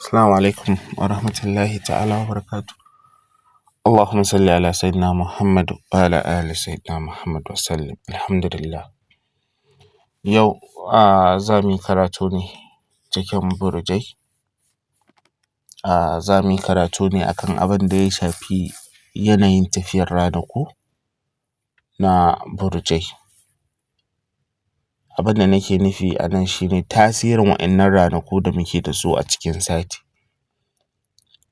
Assalamu alaikum wa rahmatullahi ta'ala wa barakatuh. Allahumma salli ala sayyidina Muhammad wa ala ali sayyidina Muhammad wa sallim. Alhamdulillah. Yau za mu yi karatu ne cikin burjai. Za mu yi karatu ne akan abin da ya shafi yanayin tafiyar ranaku na burjai. Abin da nake nufi a nan shi ne tasirin waɗannan ranaku da muke da su a cikin sati.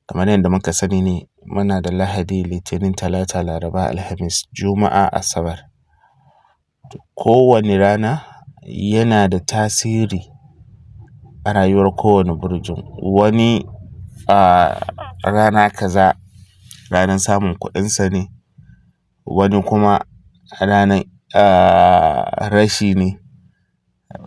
Kamar yadda muka sani ne, muna da Lahadi, Litinin, Talata, Laraba, Alhamis, Juma'a, Asabar. Kowane rana yana da tasiri a rayuwar kowane burjin. Wani rana kaza ranar samun kuɗinsa ne, wani kuma ranar rashi ne,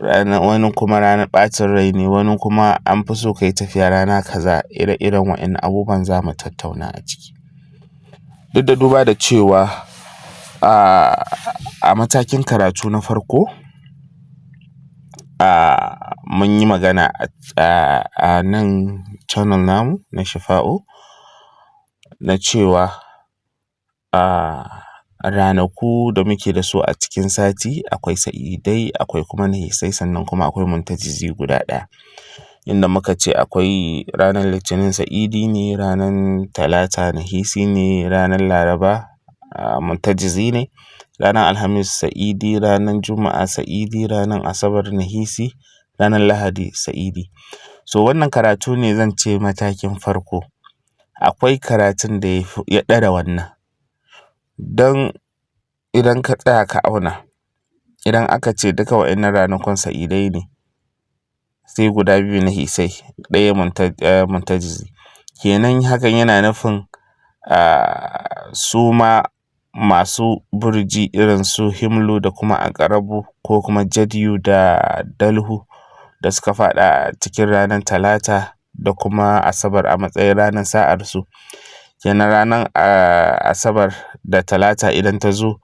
wani kuma ranar ɓacin rai ne, wani kuma an fi so ka yi tafiya rana kaza. Ire-iren waɗannan abubuwan za mu tattauna a ciki. Duk da duba da cewa a matakin karatu na farko mun yi magana a nan channel namu na Shafa'u na cewa ranaku da muke da su a cikin sati akwai sa'idai, akwai kuma nahisai, sannan kuma akwai muntajizi guda ɗaya. Inda muka ce akwai ranar Litinin sa'idi ne, ranar Talata nahisi ne, ranar Laraba muntajizi ne, ranar Alhamis sa'idi, ranar Juma'a sa'idi, ranar Asabar nahisi, ranar Lahadi sa'idi. So wannan karatu ne zan ce matakin farko. Akwai karatun da ya ɗara wannan. Don idan ka tsaya ka auna, idan aka ce duka waɗannan ranakun sa'idai ne, sai guda biyu nahisai, ɗaya muntajizi. Kenan hakan yana nufin su ma masu burji irin su Himlu da kuma Aƙarabu ko kuma Jadyu da Dalhu da suka faɗa cikin ranar Talata da kuma Asabar a matsayin ranar sa'arsu. Kenan ranar Asabar da Talata idan ta zo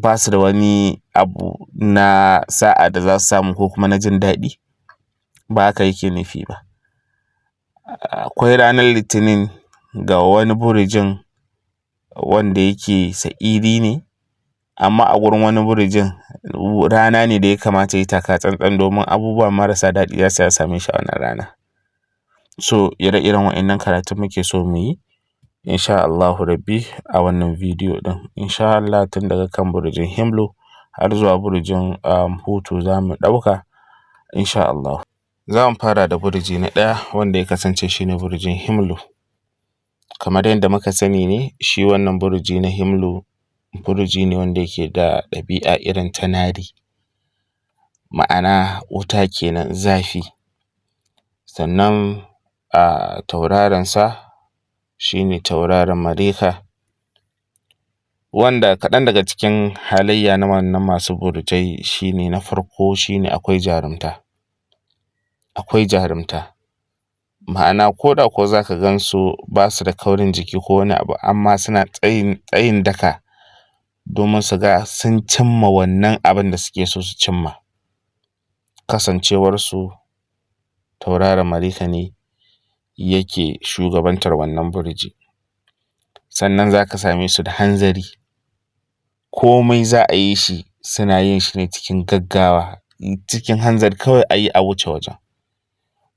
ba su da wani abu na sa'a da za su samu ko kuma na jin daɗi, ba haka yake nufi ba. Akwai ranar Litinin ga wani burjin wanda yake sa'idi ne, amma a gurin wani burjin rana ne da ya kamata ya yi taka tsantsan domin abubuwa marasa daɗi za su same shi a wannan rana. So ire-iren waɗannan karatun muke so mu yi insha Allahu Rabbi a wannan bidiyo ɗin. Insha Allah tun daga kan burjin Himlu har zuwa burjin Hutu za mu ɗauka insha Allah. Za mu fara da burji na ɗaya wanda ya kasance shi ne burjin Himlu. Kamar yadda muka sani ne, shi wannan burji na Himlu burji ne wanda yake da ɗabi'a irin ta nari, ma'ana wuta kenan, zafi. Sannan tauraronsa shi ne tauraron Marika, wanda kaɗan daga cikin halayya na wannan masu burjai shi ne na farko shi ne akwai jarumta. Akwai jarumta, ma'ana ko da ko za ka gan su ba su da kaurin jiki ko wani abu, amma suna tsayin daka domin su ga sun cimma wannan abin da suke so su cimma. Kasancewarsu tauraron Marika ne yake shugabantar wannan burji. Sannan za ka same su da hanzari. Komai za a yi shi suna yin shi ne cikin gaggawa, cikin hanzari kawai a yi a wuce wajen.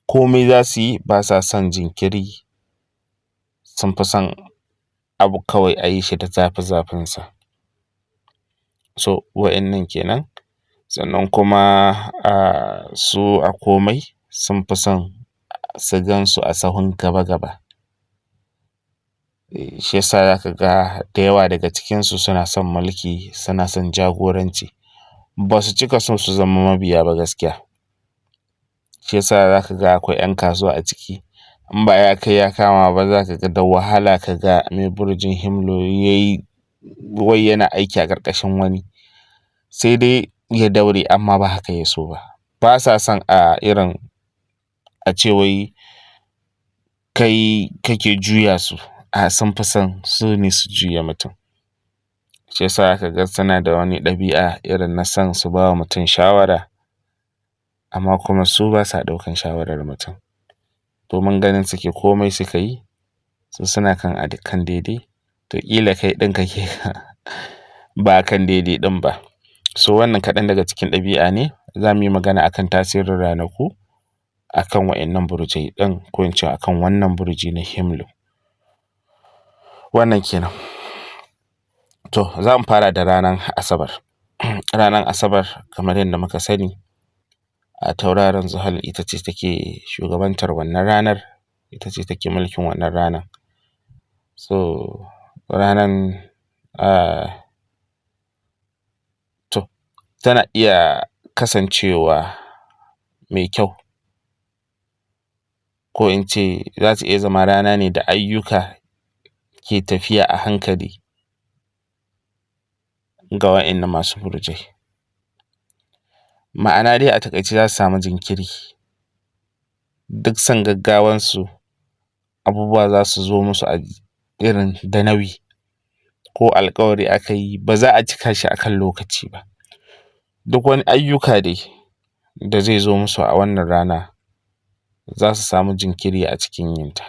Komai za su yi ba sa son jinkiri, sun fi son abu kawai a yi shi da zafi-zafinsa. So waɗannan kenan. Sannan kuma su a komai sun fi son su gan su a sahun gaba-gaba. Shi yasa za ka ga da yawa daga cikinsu suna son mulki, suna son jagoranci. Ba su cika son su zama mabiya ba gaskiya. Shi yasa za ka ga akwai 'yan kasuwa a ciki. In ba ya kai ya kama ba za ka ga da wahala ka ga mai burjin Himlu wai yana aiki a ƙarƙashin wani. Sai dai ya daure amma ba haka ya so ba. Ba sa son irin a ce wai kai kake juya su. Sun fi son su ne su juya mutum. Shi yasa za ka ga suna da wani ɗabi'a irin na son su ba wa mutum shawara amma kuma su ba sa ɗaukan shawarar mutum. Domin ganin suke komai suka yi su suna kan daidai, to ƙila kai ɗin kake ba kan daidai ɗin ba. So wannan kaɗan daga cikin ɗabi'a ne. Za mu yi magana akan tasirin ranaku akan wa'innan burjai ɗin, ko in ce akan wannan burji na Himlu. Wannan kenan. To za mu fara da ranar Asabar. Ranar Asabar kamar yadda muka sani, a tauraron Zuhal ita ce take shugabantar wannan ranar, ita ce take mulkin wannan ranar. So ranar tana iya kasancewa mai kyau, ko in ce za ta iya zama rana ne da ayyuka ke tafiya a hankali ga wa'innan masu burjai. Ma'ana dai a taƙaice za su samu jinkiri. Duk son gaggawansu abubuwa za su zo musu a irin da nauyi, ko alkawari aka yi ba za a cika shi akan lokaci ba. Duk wani ayyuka dai da zai zo musu a wannan rana za su samu jinkiri a cikin yinta.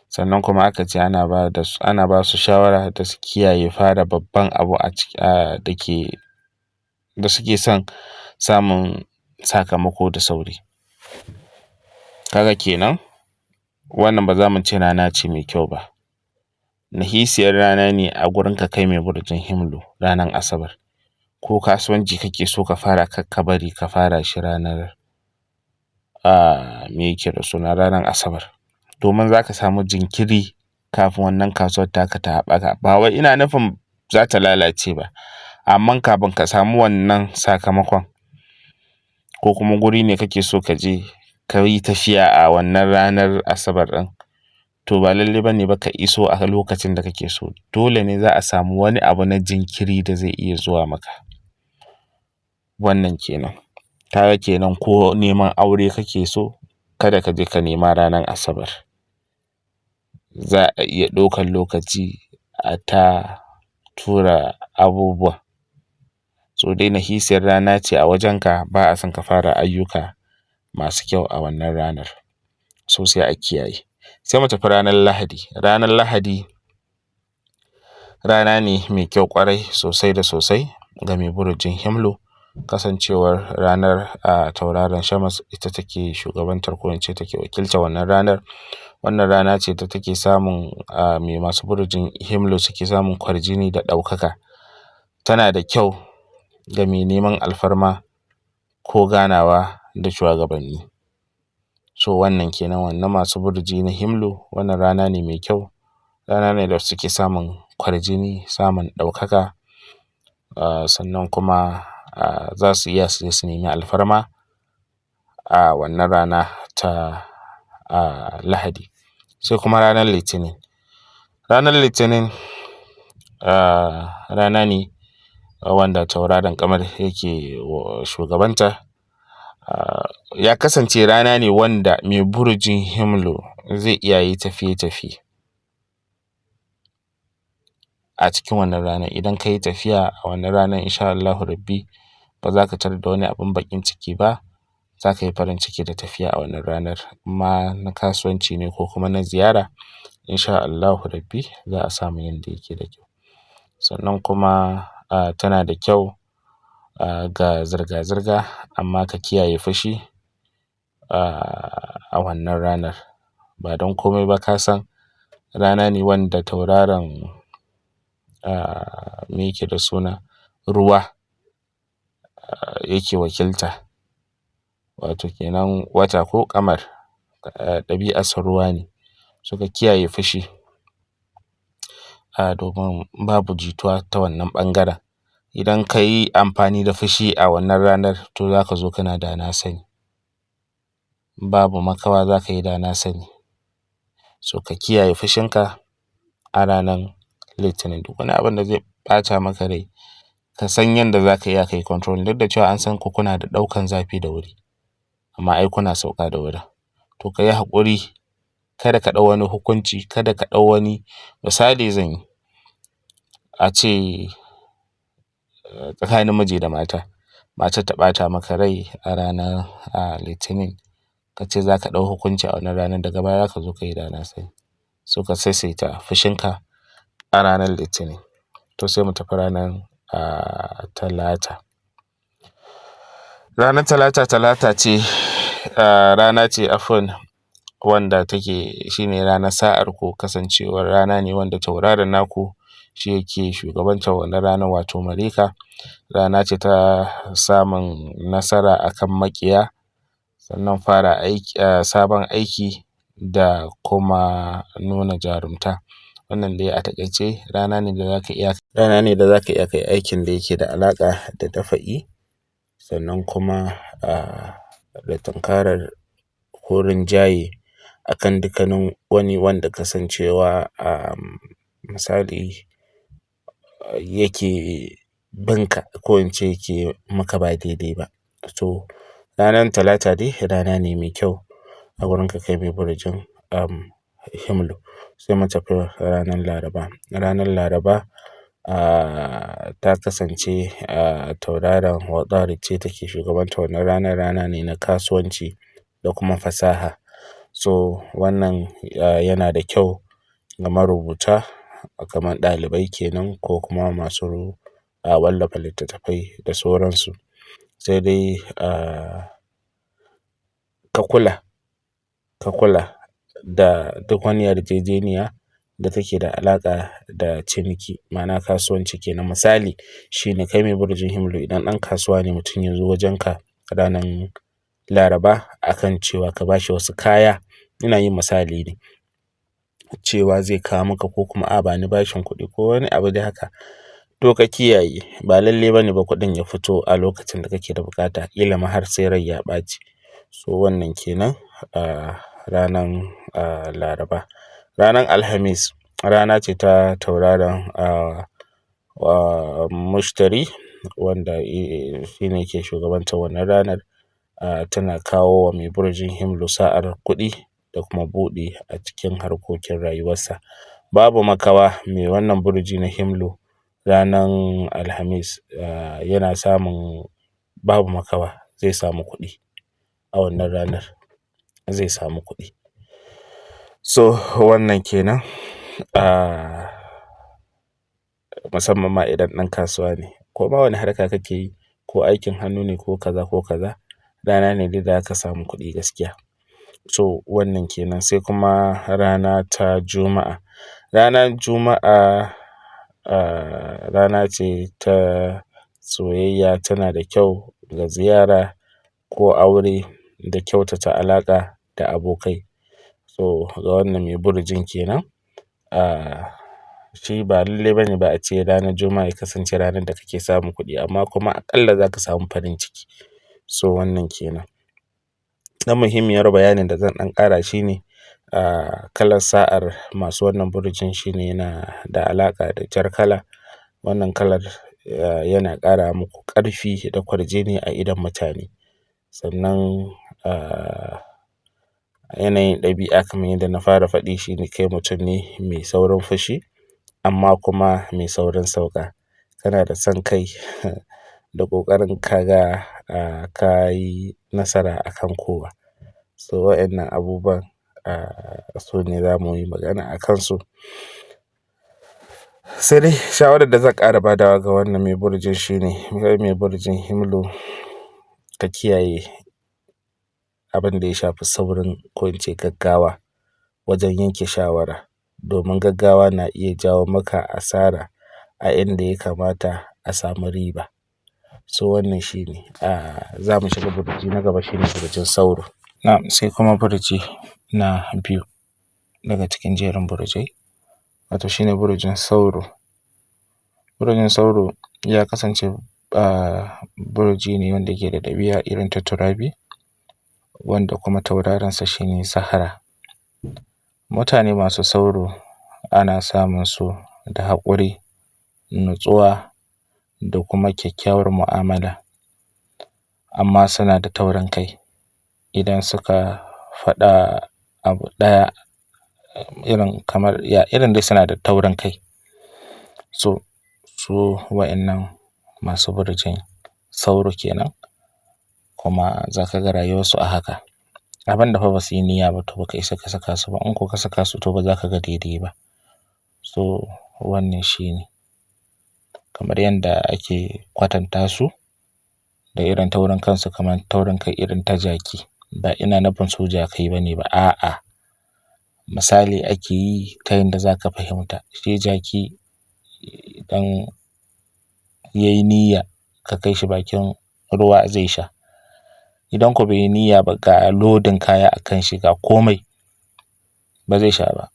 Sannan kuma aka ce ana ba su shawara da su kiyaye fara babban abu da suke son samun sakamako da sauri. Kaga kenan wannan ba za mu ce rana ce mai kyau ba. Nahisiyar rana ne a gurinka kai mai burjin Himlu ranar Asabar. Ko kasuwanci kake so ka fara, kar ka bari ka fara shi ranar ranar Asabar. Domin za ka samu jinkiri kafin wannan kasuwar taka ta haɓaka. Ba wai ina nufin za ta lalace ba, amma kafin ka samu wannan sakamakon, ko kuma guri ne kake so ka je ka yi tafiya a wannan ranar Asabar ɗin, to ba lallai ba ne ba ka iso a lokacin da kake so. Dole ne za a samu wani abu na jinkiri da zai iya zuwa maka. Wannan kenan. Kaga kenan ko neman aure kake so, kada ka je ka nema ranar Asabar. Za a iya ɗaukan lokaci a ta tura abubuwa. So dai nahisiyar rana ce a wajenka, ba a son ka fara ayyuka masu kyau a wannan ranar. So sai a kiyaye. Sai mu tafi ranar Lahadi. Ranar Lahadi rana ne mai kyau ƙwarai sosai da sosai ga mai burjin Himlu. Kasancewar ranar tauraron Shamas ita take shugabantar, ko in ce take wakiltar wannan ranar. Wannan rana ce da take samun mai masu burjin Himlu suke samun kwarjini da ɗaukaka. Tana da kyau ga mai neman alfarma ko ganawa da shugabanni. So wannan kenan. Wannan masu burji na Himlu, wannan rana ne mai kyau. Rana ne da suke samun kwarjini, samun ɗaukaka. Sannan kuma za su iya su nemi alfarma a wannan rana ta Lahadi. Sai kuma ranar Litinin. Ranar Litinin rana ne wanda tauraron Ƙamar yake shugabanta. Ya kasance rana ne wanda mai burjin Himlu zai iya yi tafiye-tafiye a cikin wannan rana. Idan ka yi tafiya a wannan ranar, insha Allahu Rabbi ba za ka tarar da wani abin baƙin ciki ba. Za ka yi farin ciki da tafiya a wannan ranar. Amma na kasuwanci ne ko kuma na ziyara, insha Allahu Rabbi za a samu yanda yake da kyau. Sannan kuma tana da kyau ga zirga-zirga, amma ka kiyaye fushi a wannan ranar. Ba don komai ba, ka san rana ne wanda tauraron me yake da suna ruwa yake wakilta. Wato kenan wata ko Ƙamar ɗabi'arsa ruwa ne. So ka kiyaye fushi domin babu jituwa ta wannan ɓangaren. Idan ka yi amfani da fushi a wannan ranar, to za ka zo kana da na sani. Babu makawa za ka yi da na sani. So ka kiyaye fushinka a ranar Litinin. Duk wani abin da zai ɓata maka rai, ka san yanda za ka iya ka yi control. Duk da cewa an san ku kuna da ɗaukan zafi da wuri, amma ai kuna sauka da wuri. To ka yi haƙuri, kada ka ɗau wani hukunci, kada ka ɗau wani misali. Zan yi a ce tsakanin miji da mata, matar ta ɓata maka rai a ranar Litinin ka ce za ka ɗau hukunci a wannan ranar, daga baya za ka zo ka yi da na sani. So ka saisaita fushinka a ranar Litinin. To sai mu tafi ranar Talata. Ranar Talata, Talata ce rana ce wanda take shine ranar sa'ar ku, kasancewar rana ne wanda tauraron naku shi yake shugabantar wannan ranar, wato Marika. Rana ce ta samun nasara akan maƙiya, sannan fara sabon aiki da kuma nuna jarumta. Wannan dai a taƙaice rana ne da za ka iya kai aikin da yake da alaƙa da dafa'i, sannan kuma da tunkarar ko rinjaye akan dukkanin wani wanda kasancewa misali yake binka ko in ce yake maka ba daidai ba. To ranar Talata dai rana ne mai kyau a wurinka kai mai burujin Himlu. Sai mu tafi ranar Laraba. Ranar Laraba ta kasance tauraron Huɗuari ce take shugabantar wannan ranar. Rana ne na kasuwanci da kuma fasaha. So wannan yana da kyau ga marubuta kamar ɗalibai kenan ko kuma masu wallafa littattafai da sauransu. Sai dai ka kula da duk wani yarjejeniya da take da alaƙa da ciniki, ma'ana kasuwanci kenan. Misali shine kai mai burujin Himlu, idan ɗan kasuwa ne mutum ya zo wajenka ranar Laraba akan cewa ka ba shi wasu kaya, ina yin misali ne, cewa zai kawo maka ko kuma ba ni bashin kuɗi ko wani abu dai haka. To ka kiyaye, ba lalle ba ne ba kuɗin ya fito a lokacin da kake da buƙata, ƙila ma har sai rai ya ɓaci. So wannan kenan ranar Laraba. Ranar Alhamis rana ce ta tauraron Mushtari, wanda shi ne ke shugabantar wannan ranar. Tana kawo wa mai burujin Himlu sa'ar kuɗi da kuma buɗi a cikin harkokin rayuwarsa. Babu makawa mai wannan buruji na Himlu ranar Alhamis yana samun, babu makawa zai samu kuɗi a wannan ranar, zai samu kuɗi. So wannan kenan musamman ma idan ɗan kasuwa ne ko ma wani harka kake yi, ko aikin hannu ne ko kaza ko kaza, rana ne dai da za ka samu kuɗi gaskiya. So wannan kenan. Sai kuma rana ta Juma'a. Ranar Juma'a rana ce ta soyayya, tana da kyau ga ziyara ko aure da kyautata alaƙa da abokai. So ga wannan mai burujin kenan. Shi ba lalle ba ne ba a ce ranar Juma'a ya kasance ranar da kake samun kuɗi, amma kuma aƙalla za ka samu farin ciki. So wannan kenan. Ɗan muhimmiyar bayanin da zan ɗan ƙara shi ne kalar sa'ar masu wannan burujin shine yana da alaƙa da jar kala. Wannan kalar yana ƙara muku ƙarfi da kwarjini a idon mutane. Sannan yanayin ɗabi'a kamar yadda na fara faɗi shine kai mutum ne mai saurin fushi amma kuma mai saurin sauƙa. Kana da son kai da ƙoƙarin ka ga ka yi nasara a kan kowa. So waɗannan abubuwan su ne za mu yi magana a kansu. Sai dai shawarar da zan ƙara ba da wa ga wannan mai burujin shine, kai mai burujin Himlu ka kiyaye abin da ya shafi saurin ko in ce gaggawa wajen yanke shawara, domin gaggawa na iya jawo maka asara a inda ya kamata a samu riba. So wannan shi ne. Za mu shiga buruji na gaba, shine burujin Sauro. Sai kuma buruji na biyu daga cikin jerin burujai, wato shine burujin Sauro. Burujin Sauro ya kasance buruji ne wanda ke da ɗabi'a irin ta Turabi, wanda kuma tauraronsa shine Zahra. Mutane masu Sauro ana samun su da haƙuri, natsuwa da kuma kyakkyawar mu'amala, amma suna da taurin kai. Idan suka faɗa abu ɗaya, irin dai suna da taurin kai. So su waɗannan masu burujin sauro kenan, kuma za ka ga rayuwarsu a haka. Abin da fa ba su yi niyya ba to ba ka isa ka saka su ba, in ko ka saka su to ba za ka ga daidai ba. So wannan shi ne. Kamar yadda ake kwatanta su da irin taurin kansu kamar taurin kai irin ta jaki. Ba ina nufin su jakai ba ne ba, a'a. Misali ake yi ta yanda za ka fahimta. Shi jaki idan ya yi niyya ka kai shi bakin ruwa zai sha. Idan ko bai yi niyya ba ga lodin kaya a kan shi ga komai, ba zai sha ba.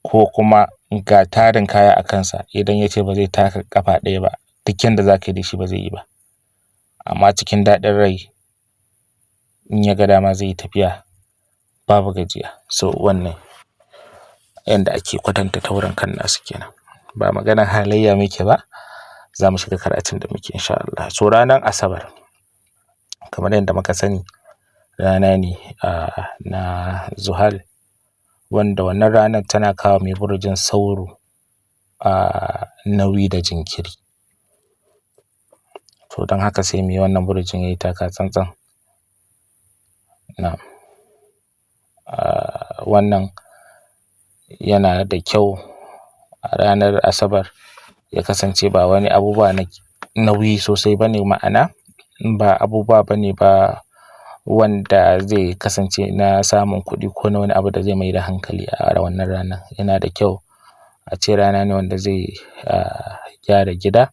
Ko kuma ga tarin kaya a kansa, idan ya ce ba zai taka ƙafa ɗaya ba, duk yanda za ka yi da shi ba zai yi ba. Amma cikin daɗin rai in ya ga dama zai yi tafiya babu gajiya. So wannan yanda ake kwatanta taurin kan nasu kenan. Ba maganar halayya muke ba, za mu shiga karatun da muke insha Allah. So ranar Asabar kamar yadda muka sani rana ne na Zuhal, wanda wannan ranar tana kawo mai burujin sauro nauyi da jinkiri. To don haka sai mai wannan burujin yayi taka tsantsan. Na'am. Wannan yana da kyau a ranar Asabar ya kasance ba wani abubuwa na nauyi sosai ba ne, ma'ana ba abubuwa ba ne ba wanda zai kasance na samun kuɗi ko na wani abu da zai mai da hankali a wannan ranar. Yana da kyau a ce rana ne wanda zai gyara gida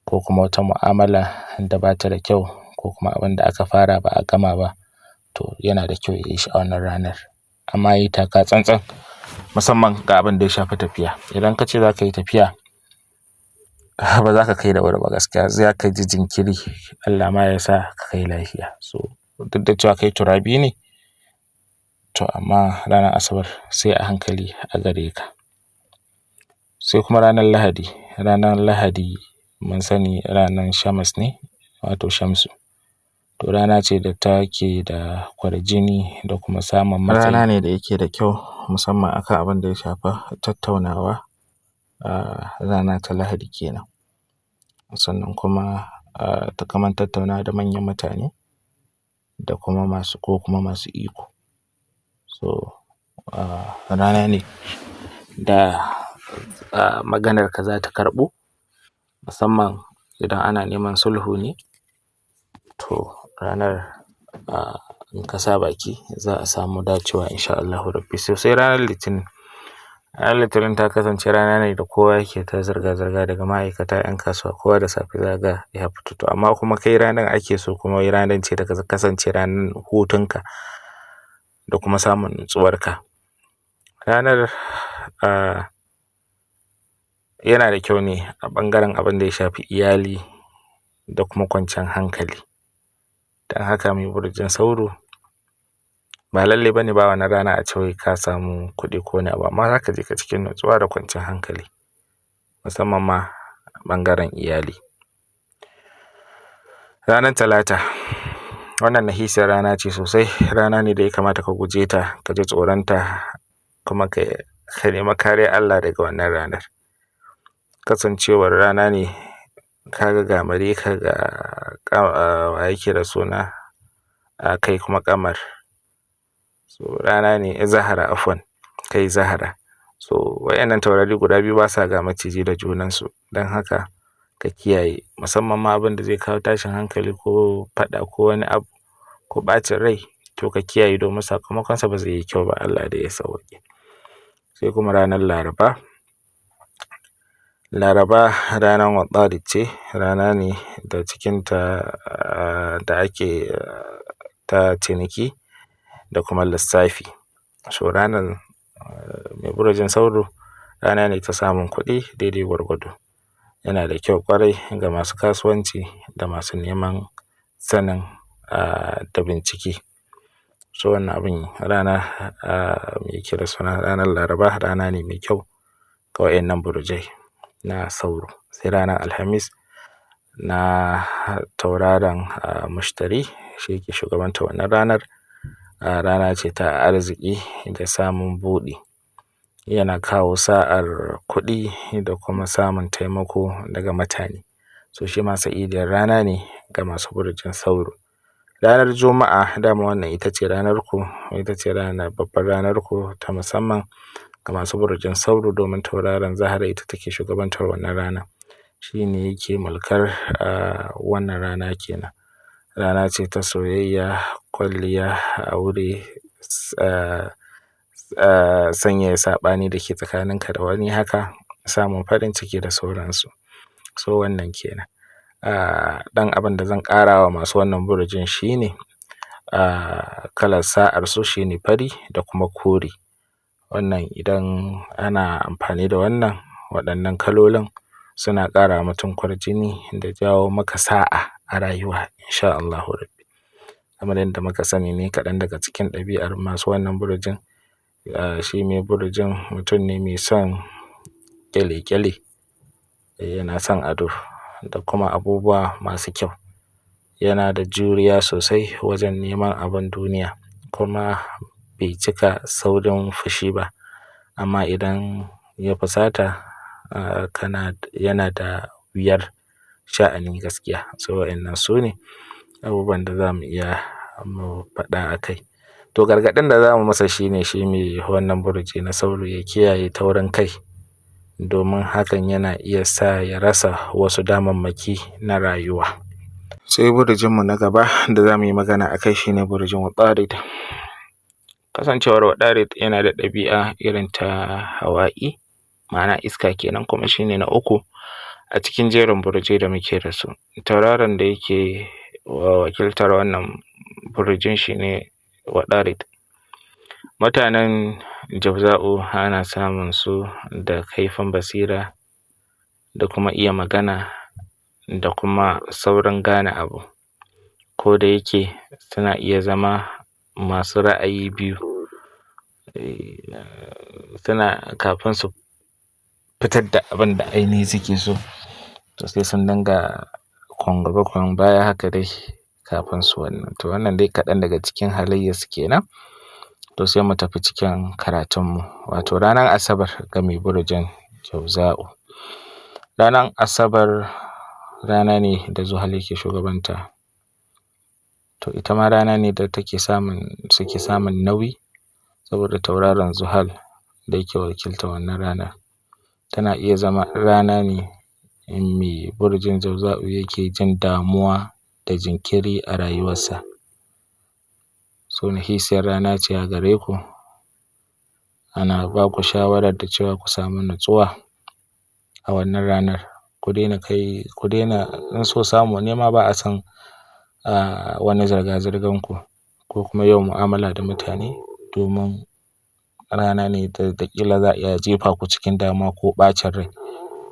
ko kuma wata mu'amala da ba ta da kyau ko kuma abin da aka fara ba a gama ba, to yana da kyau ya yi shi a wannan ranar. Amma yayi taka tsantsan musamman ga abin da ya shafi tafiya. Idan ka ce za ka yi tafiya ba za ka kai da wuri ba gaskiya, za ka ji jinkiri. Allah ma ya sa ka kai lafiya. So duk da cewa kai turabi ne, to amma ranar Asabar sai a hankali a gare ka. Sai kuma ranar Lahadi. Ranar Lahadi mun sani ranar Shamas ne, wato Shamsu. To rana ce da take da kwarjini da kuma samun matsayi. Rana ne da yake da kyau musamman akan abin da ya shafi tattaunawa. Rana ta Lahadi kenan. Sannan kuma kamar tattaunawa da manyan mutane da kuma masu iko. So rana ne da maganarka za ta karɓu musamman idan ana neman sulhu ne. To ranar in ka sa baki za a samu dacewa insha Allahu rabbi. So sai ranar Litinin. Ranar Litinin ta kasance rana ne da kowa yake ta zirga-zirga daga ma'aikata, 'yan kasuwa, kowa da safe za ga ya fito. To amma kuma kai ranar ake so kuma ranar ce da ka kasance ranar hutunka da kuma samun nutsuwarka. Ranar yana da kyau ne a ɓangaren abin da ya shafi iyali da kuma kwanciyar hankali. Don haka mai burujin sauro ba lalle ba ne ba wannan rana a ce wai ka samu kuɗi ko wani abu, amma za ka je ka cikin nutsuwa da kwanciyar hankali musamman ma ɓangaren iyali. Ranar Talata. Wannan nahisiyar rana ce sosai. Rana ne da ya kamata ka guje ta, ka ji tsoronta kuma ka nemi kariyar Allah daga wannan ranar. Kasancewar rana ne ka ga mareka ga wa yake da suna kai kuma ƙamar. So rana ne Zahra afwan, kai Zahra. So waɗannan taurari guda biyu ba sa ga maciji da junansu. Don haka ka kiyaye musamman ma abin da zai kawo tashin hankali ko faɗa ko wani abu ko ɓacin rai, to ka kiyaye domin sakamakonsa ba zai yi kyau ba. Allah dai ya sauwaƙe. Sai kuma ranar Laraba. Laraba ranar Uɗarid ce. Rana ne da cikinta da ake ta ciniki da kuma lissafi. So ranar mai burujin sauro rana ne ta samun kuɗi daidai gwargwado. Yana da kyau ƙwarai ga masu kasuwanci da masu neman sanin da bincike. So wannan abin rana me yake da suna ranar Laraba rana ne mai kyau ga waɗannan burujai na sauro. Sai ranar Alhamis na tauraron Mushtari shi yake shugabanta wannan ranar. Rana ce ta arziki da samun buɗi. Yana kawo sa'ar kuɗi da kuma samun taimako daga mutane. so shi ma sa'idiyar rana ne ga masu burjin sauro. Ranar Juma'a dama wannan ita ce babbar ranar ku ta musamman ga masu burjin sauro, domin tauraron Zahra ita take shugabantar wannan rana, shi ne yake mulkar wannan rana kenan. Rana ce ta soyayya, kwalliya, aure, sanyaya saɓani da ke tsakaninka da wani haka, samun farin ciki da sauransu. So wannan kenan. Ɗan abin da zan ƙara wa masu wannan burjin shi ne kalar sa'arsu shi ne fari da kuma kore. Wannan idan ana amfani da waɗannan kalolin suna ƙara wa mutum kwarjini da jawo maka sa'a a rayuwa insha Allahu rabbi. Kamar yadda muka sani ne kaɗan daga cikin ɗabi'ar masu wannan burjin, shi mai burjin mutum ne mai son ƙyale-ƙyale, yana son ado da kuma abubuwa masu kyau, yana da juriya sosai wajen neman abin duniya, kuma bai cika saurin fushi ba, amma idan ya fusata yana da wuyar sha'ani gaskiya. So waɗannan su ne abubuwan da za mu iya mu faɗa a kai. To gargaɗin da za mu masa shi ne, shi mai wannan burji na sauro ya kiyaye taurin kai, domin hakan yana iya sa ya rasa wasu damammaki na rayuwa. Sai burjinmu na gaba da za mu yi magana a kai shi ne burjin Uɗarid. Kasancewar Uɗarid yana da ɗabi'a irin ta hawa'i, ma'ana iska kenan, kuma shi ne na uku a cikin jerin burjai da muke da su. Tauraron da yake wakiltar wannan burjin shi ne Uɗarid. Mutanen Jawza'u ana samun su da kaifin basira da kuma iya magana da kuma saurin gane abu, ko da yake suna iya zama masu ra'ayi biyu, kafin su fitar da abin da ainihi suke so, to sai sun dinga kwan gaba kwan baya haka dai kafin su wannan. To wannan dai kaɗan daga cikin halayyarsu kenan. To sai mu tafi cikin karatunmu, wato ranar Asabar ga mai burjin Jawza'u. Ranar Asabar rana ne da Zuhal yake shugabanta, to ita ma rana ne da suke samun nauyi, saboda tauraron Zuhal da yake wakiltar wannan rana tana iya zama rana ne mai burjin Jawza'u yake jin damuwa da jinkiri a rayuwarsa. So nahisiyar rana ce a gare ku, ana ba ku shawarar da cewa ku samu nutsuwa a wannan ranar. Ku daina in so samu ne ma ba a san wani zirga-zirgan ku ko kuma yawan mu'amala da mutane, domin rana ne da ƙila za a iya jefa ku cikin damuwa ko ɓacin rai,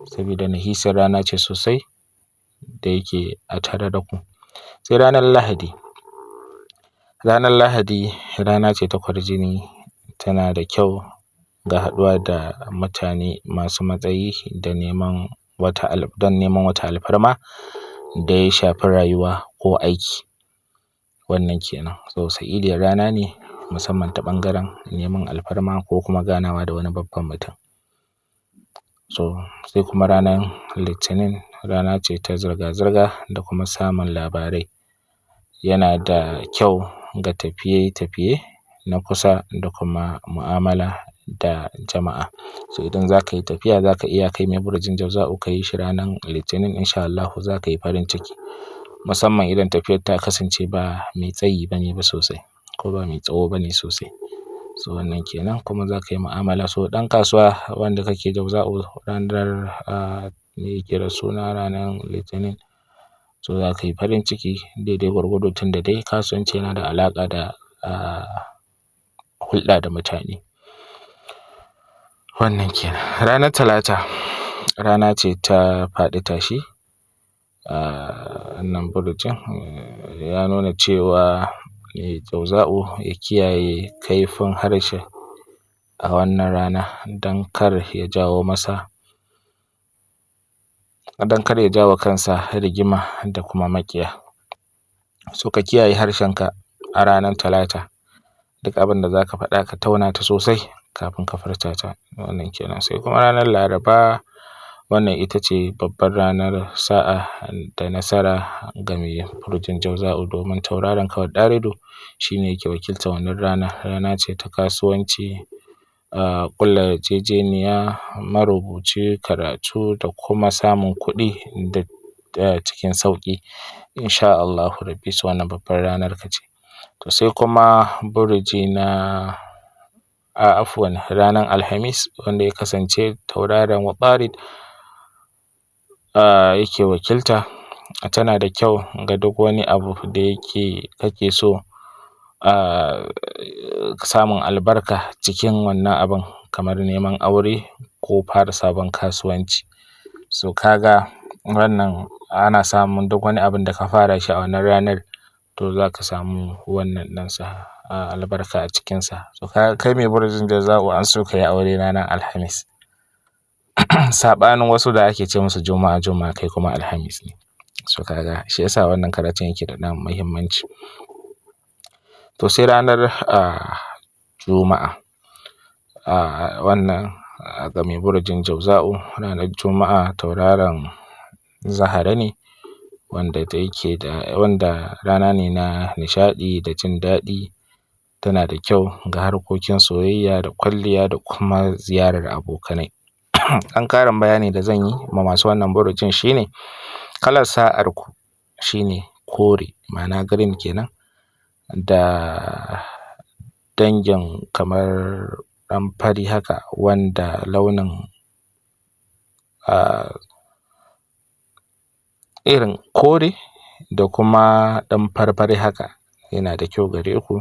saboda nahisiyar rana ce sosai da yake a tare da ku. Sai ranar Lahadi. Ranar Lahadi rana ce ta kwarjini, tana da kyau ga haɗuwa da mutane masu matsayi don neman wata alfarma da ya shafi rayuwa ko aiki. Wannan kenan. So sa'idiyar rana ne musamman ta ɓangaren neman alfarma ko kuma ganawa da wani babban mutum. So sai kuma ranar Litinin, rana ce ta zirga-zirga da kuma samun labarai. Yana da kyau ga tafiye-tafiye na kusa da kuma mu'amala da jama'a. So idan za ka yi tafiya, za ka iya kai mai burjin Jawza'u ka yi shi ranar Litinin, insha Allahu za ka yi farin ciki, musamman idan tafiyar ta kasance ba mai tsayi ba ne ba sosai, ko ba mai tsawo ba ne sosai. So wannan kenan, kuma za ka yi mu'amala. So ɗan kasuwa wanda kake Jawza'u ranar ranar Litinin, so za ka yi farin ciki daidai gwargwado, tun da dai kasuwanci yana da alaƙa da hulɗa da mutane. Wannan kenan. Ranar Talata rana ce ta faɗi tashi. Wannan burjin ya nuna cewa Jawza'u ya kiyaye kaifin harshe a wannan rana don kar ya jawo kansa rigima da kuma maƙiya. So ka kiyaye harshenka a ranar Talata. Duk abin da za ka faɗa ka tauna ta sosai kafin ka furta ta. Wannan kenan. Sai kuma ranar Laraba, Wannan ita ce babbar ranar sa'a da nasara ga mai burjin Jauza'u, domin tauraron kawar ɗarido shi ne yake wakiltar wannan rana. Rana ce ta kasuwanci, ƙulla yarjejeniya, marubuci, karatu da kuma samun kuɗi da cikin sauƙi in sha Allahu rabbi. So wannan babbar ranar ka ce. To sai kuma burji na ranar Alhamis, wanda ya kasance tauraron Uɗarid yake wakilta. Tana da kyau ga duk wani abu da kake so samun albarka cikin wannan abun, kamar neman aure ko fara sabon kasuwanci. So ka ga wannan ana samun duk wani abun da ka fara shi a wannan ranar, to za ka samu wannan ɗinsa albarka a cikinsa. So kai mai burjin Jauza'u an so ka yi aure ranar Alhamis. Saɓanin wasu da ake ce musu Juma'a, kai kuma Alhamis ne. So ka ga shi yasa wannan karatun yake da ɗan muhimmanci. To sai ranar Juma'a, wannan ga mai burjin Jauza'u, ranar Juma'a tauraron Zahra ne, wanda rana ne na nishaɗi da jin daɗi. Tana da kyau ga harkokin soyayya da kwalliya da kuma ziyarar abokanai. Ɗan ƙarin bayani da zan yi ma masu wannan burjin shine kalar sa'arku shine kore, ma'ana green kenan, da dangin kamar ɗan fari haka, wanda launin irin kore da kuma ɗan farfari haka yana da kyau gare ku.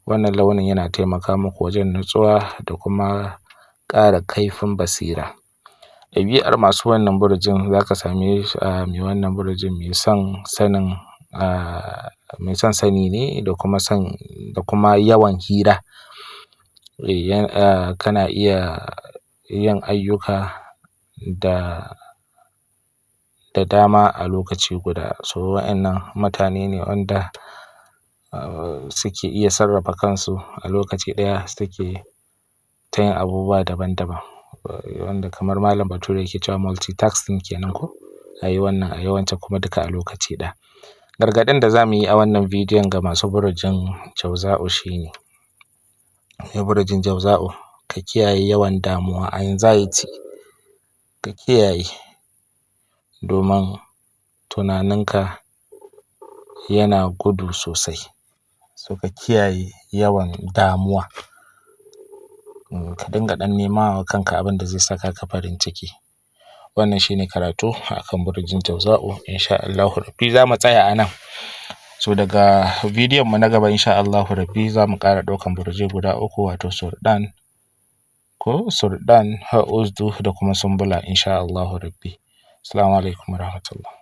Wannan launin yana taimaka muku wajen nutsuwa da kuma ƙara kaifin basira. Ɗabi'ar masu wannan burjin za ka same mai wannan burjin mai son sani ne da kuma yawan hira. Kana iya yin ayyuka da dama a lokaci guda. So wa'annan mutane ne wanda suke iya sarrafa kansu a lokaci ɗaya, suke ta yin abubuwa daban-daban, wanda kamar Malam Bature yake cewa multitasking kenan ko, a yi wannan a yi wancan kuma duka a lokaci ɗaya. Gargaɗin da za mu yi a wannan bidiyon ga masu burjin Jauza'u shine, mai burjin Jauza'u ka kiyaye yawan damuwa, anxiety, ka kiyaye, domin tunaninka yana gudu sosai. So ka kiyaye yawan damuwa, ka dinga ɗan nema wa kanka abin da zai saka ka farin ciki. Wannan shine karatu akan burjin Jauza'u in sha Allahu rabbi. Za mu tsaya a nan. So daga bidiyon mu na gaba in sha Allahu rabbi za mu ƙara ɗaukan burji guda uku, wato Surɗan, Ha'uzdu da kuma Sumbula in sha Allahu rabbi. Assalamu alaikum warahmatullah.